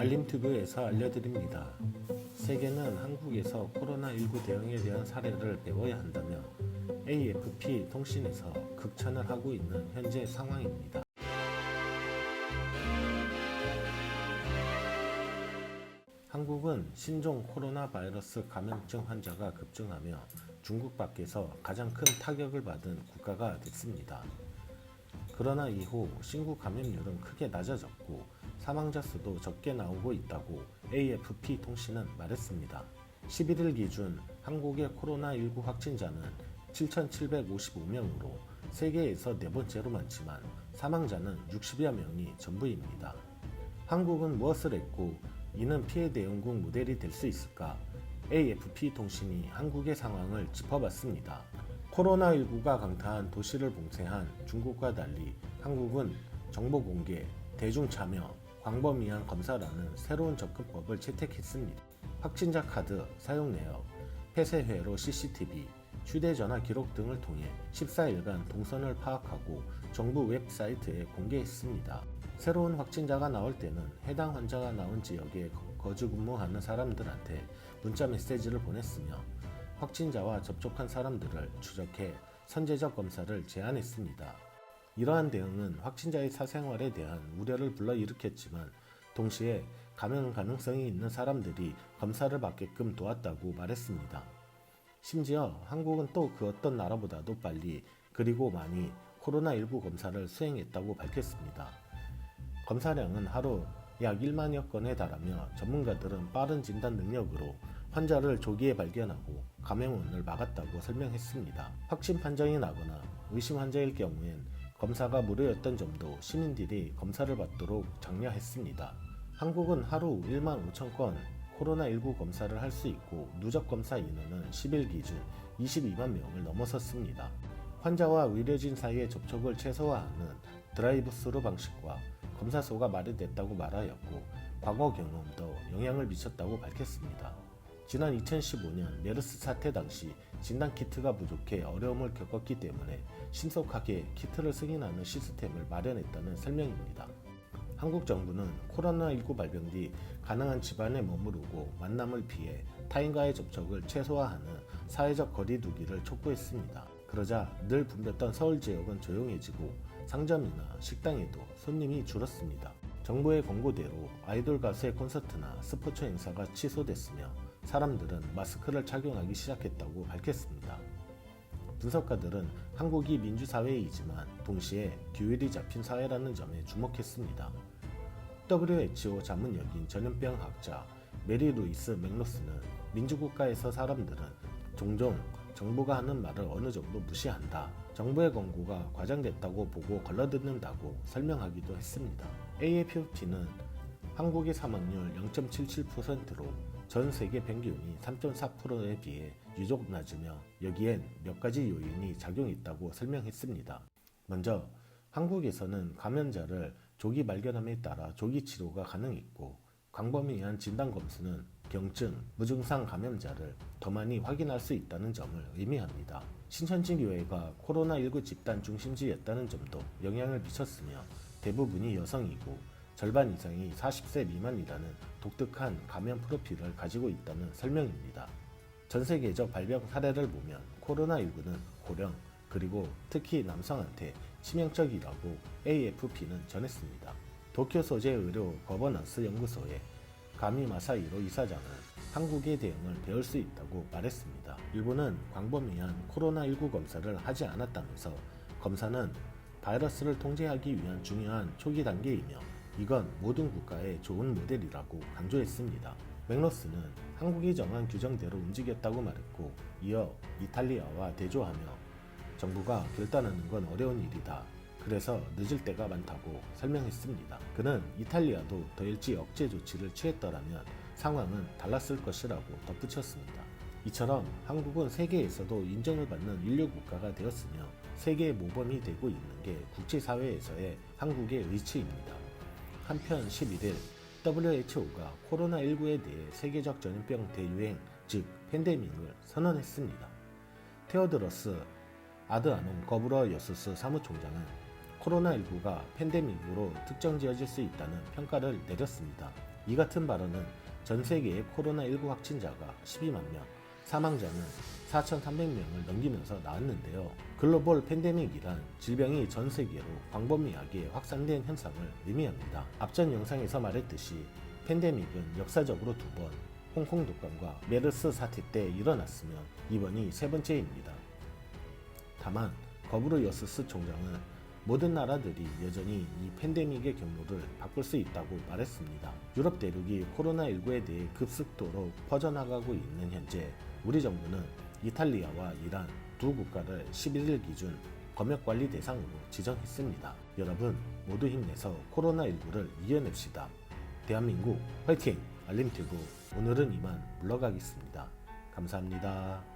알림튜브에서 알려드립니다. 세계는 한국에서 코로나19 대응에 대한 사례를 배워야 한다며 AFP 통신에서 극찬을 하고 있는 현재 상황입니다. 한국은 신종 코로나 바이러스 감염증 환자가 급증하며 중국 밖에서 가장 큰 타격을 받은 국가가 됐습니다. 그러나 이후 신규 감염률은 크게 낮아졌고 사망자 수도 적게 나오고 있다고 AFP 통신은 말했습니다. 11일 기준 한국의 코로나19 확진자는 7,755명으로 세계에서 네 번째로 많지만 사망자는 60여 명이 전부입니다. 한국은 무엇을 했고 이는 피해 대응국 모델이 될 수 있을까? AFP 통신이 한국의 상황을 짚어봤습니다. 코로나19가 강타한 도시를 봉쇄한 중국과 달리 한국은 정보 공개, 대중 참여, 광범위한 검사라는 새로운 접근법을 채택했습니다. 확진자 카드 사용 내역, 폐쇄 회로 CCTV, 휴대전화 기록 등을 통해 14일간 동선을 파악하고 정부 웹사이트에 공개했습니다. 새로운 확진자가 나올 때는 해당 환자가 나온 지역에 거주 근무하는 사람들한테 문자 메시지를 보냈으며 확진자와 접촉한 사람들을 추적해 선제적 검사를 제안했습니다. 이러한 대응은 확진자의 사생활에 대한 우려를 불러일으켰지만 동시에 감염 가능성이 있는 사람들이 검사를 받게끔 도왔다고 말했습니다. 심지어 한국은 또 그 어떤 나라보다도 빨리 그리고 많이 코로나19 검사를 수행했다고 밝혔습니다. 검사량은 하루 약 1만여 건에 달하며 전문가들은 빠른 진단 능력으로 환자를 조기에 발견하고 감염원을 막았다고 설명했습니다. 확진 판정이 나거나 의심 환자일 경우엔 검사가 무료였던 점도 시민들이 검사를 받도록 장려했습니다. 한국은 하루 1만 5천 건 코로나19 검사를 할 수 있고 누적 검사 인원은 10일 기준 22만 명을 넘어섰습니다. 환자와 의료진 사이의 접촉을 최소화하는 드라이브스루 방식과 검사소가 마련됐다고 말하였고 과거 경험도 영향을 미쳤다고 밝혔습니다. 지난 2015년 메르스 사태 당시 진단키트가 부족해 어려움을 겪었기 때문에 신속하게 키트를 승인하는 시스템을 마련했다는 설명입니다. 한국 정부는 코로나19 발병 뒤 가능한 집안에 머무르고 만남을 피해 타인과의 접촉을 최소화하는 사회적 거리 두기를 촉구했습니다. 그러자 늘 붐볐던 서울 지역은 조용해지고 상점이나 식당에도 손님이 줄었습니다. 정부의 권고대로 아이돌 가수의 콘서트나 스포츠 행사가 취소됐으며 사람들은 마스크를 착용하기 시작했다고 밝혔습니다. 분석가들은 한국이 민주사회이지만 동시에 규율이 잡힌 사회라는 점에 주목했습니다. WHO 자문역인 전염병 학자 메리 루이스 맥로스는 민주국가에서 사람들은 종종 정부가 하는 말을 어느 정도 무시한다. 정부의 권고가 과장됐다고 보고 걸러듣는다고 설명하기도 했습니다. AFP는 한국의 사망률 0.77%로 전 세계 평균이 3.4%에 비해 유독 낮으며 여기엔 몇 가지 요인이 작용했다고 설명했습니다. 먼저 한국에서는 감염자를 조기 발견함에 따라 조기 치료가 가능했고 광범위한 진단검수는 경증, 무증상 감염자를 더 많이 확인할 수 있다는 점을 의미합니다. 신천지 교회가 코로나19 집단 중심지였다는 점도 영향을 미쳤으며 대부분이 여성이고 절반 이상이 40세 미만이라는 독특한 감염 프로필을 가지고 있다는 설명입니다. 전 세계적 발병 사례를 보면 코로나19는 고령 그리고 특히 남성한테 치명적이라고 AFP는 전했습니다. 도쿄 소재 의료 거버넌스 연구소의 가미 마사히로 이사장은 한국의 대응을 배울 수 있다고 말했습니다. 일본은 광범위한 코로나19 검사를 하지 않았다면서 검사는 바이러스를 통제하기 위한 중요한 초기 단계이며 이건 모든 국가의 좋은 모델이라고 강조했습니다. 맥로스는 한국이 정한 규정대로 움직였다고 말했고 이어 이탈리아와 대조하며 정부가 결단하는 건 어려운 일이다. 그래서 늦을 때가 많다고 설명했습니다. 그는 이탈리아도 더 일찍 억제 조치를 취했더라면 상황은 달랐을 것이라고 덧붙였습니다. 이처럼 한국은 세계에서도 인정을 받는 인류 국가가 되었으며 세계의 모범이 되고 있는 게 국제사회에서의 한국의 의치입니다. 한편 11일 WHO가 코로나19에 대해 세계적 전염병 대유행, 즉 팬데믹을 선언했습니다. 테오드로스 아드하놈 거브러여수스 사무총장은 코로나19가 팬데믹으로 특정지어질 수 있다는 평가를 내렸습니다. 이 같은 발언은 전 세계의 코로나19 확진자가 12만 명, 사망자는 4,300명을 넘기면서 나왔는데요. 글로벌 팬데믹이란 질병이 전 세계로 광범위하게 확산된 현상을 의미합니다. 앞전 영상에서 말했듯이 팬데믹은 역사적으로 2번 홍콩 독감과 메르스 사태 때 일어났으며 이번이 세 번째입니다. 다만 거브르여스스 총장은 모든 나라들이 여전히 이 팬데믹의 경로를 바꿀 수 있다고 말했습니다. 유럽 대륙이 코로나19에 대해 급속도로 퍼져나가고 있는 현재 우리 정부는 이탈리아와 이란 두 국가를 11일 기준 검역관리 대상으로 지정했습니다. 여러분 모두 힘내서 코로나19를 이겨냅시다. 대한민국 화이팅! 알림튜브 오늘은 이만 물러가겠습니다. 감사합니다.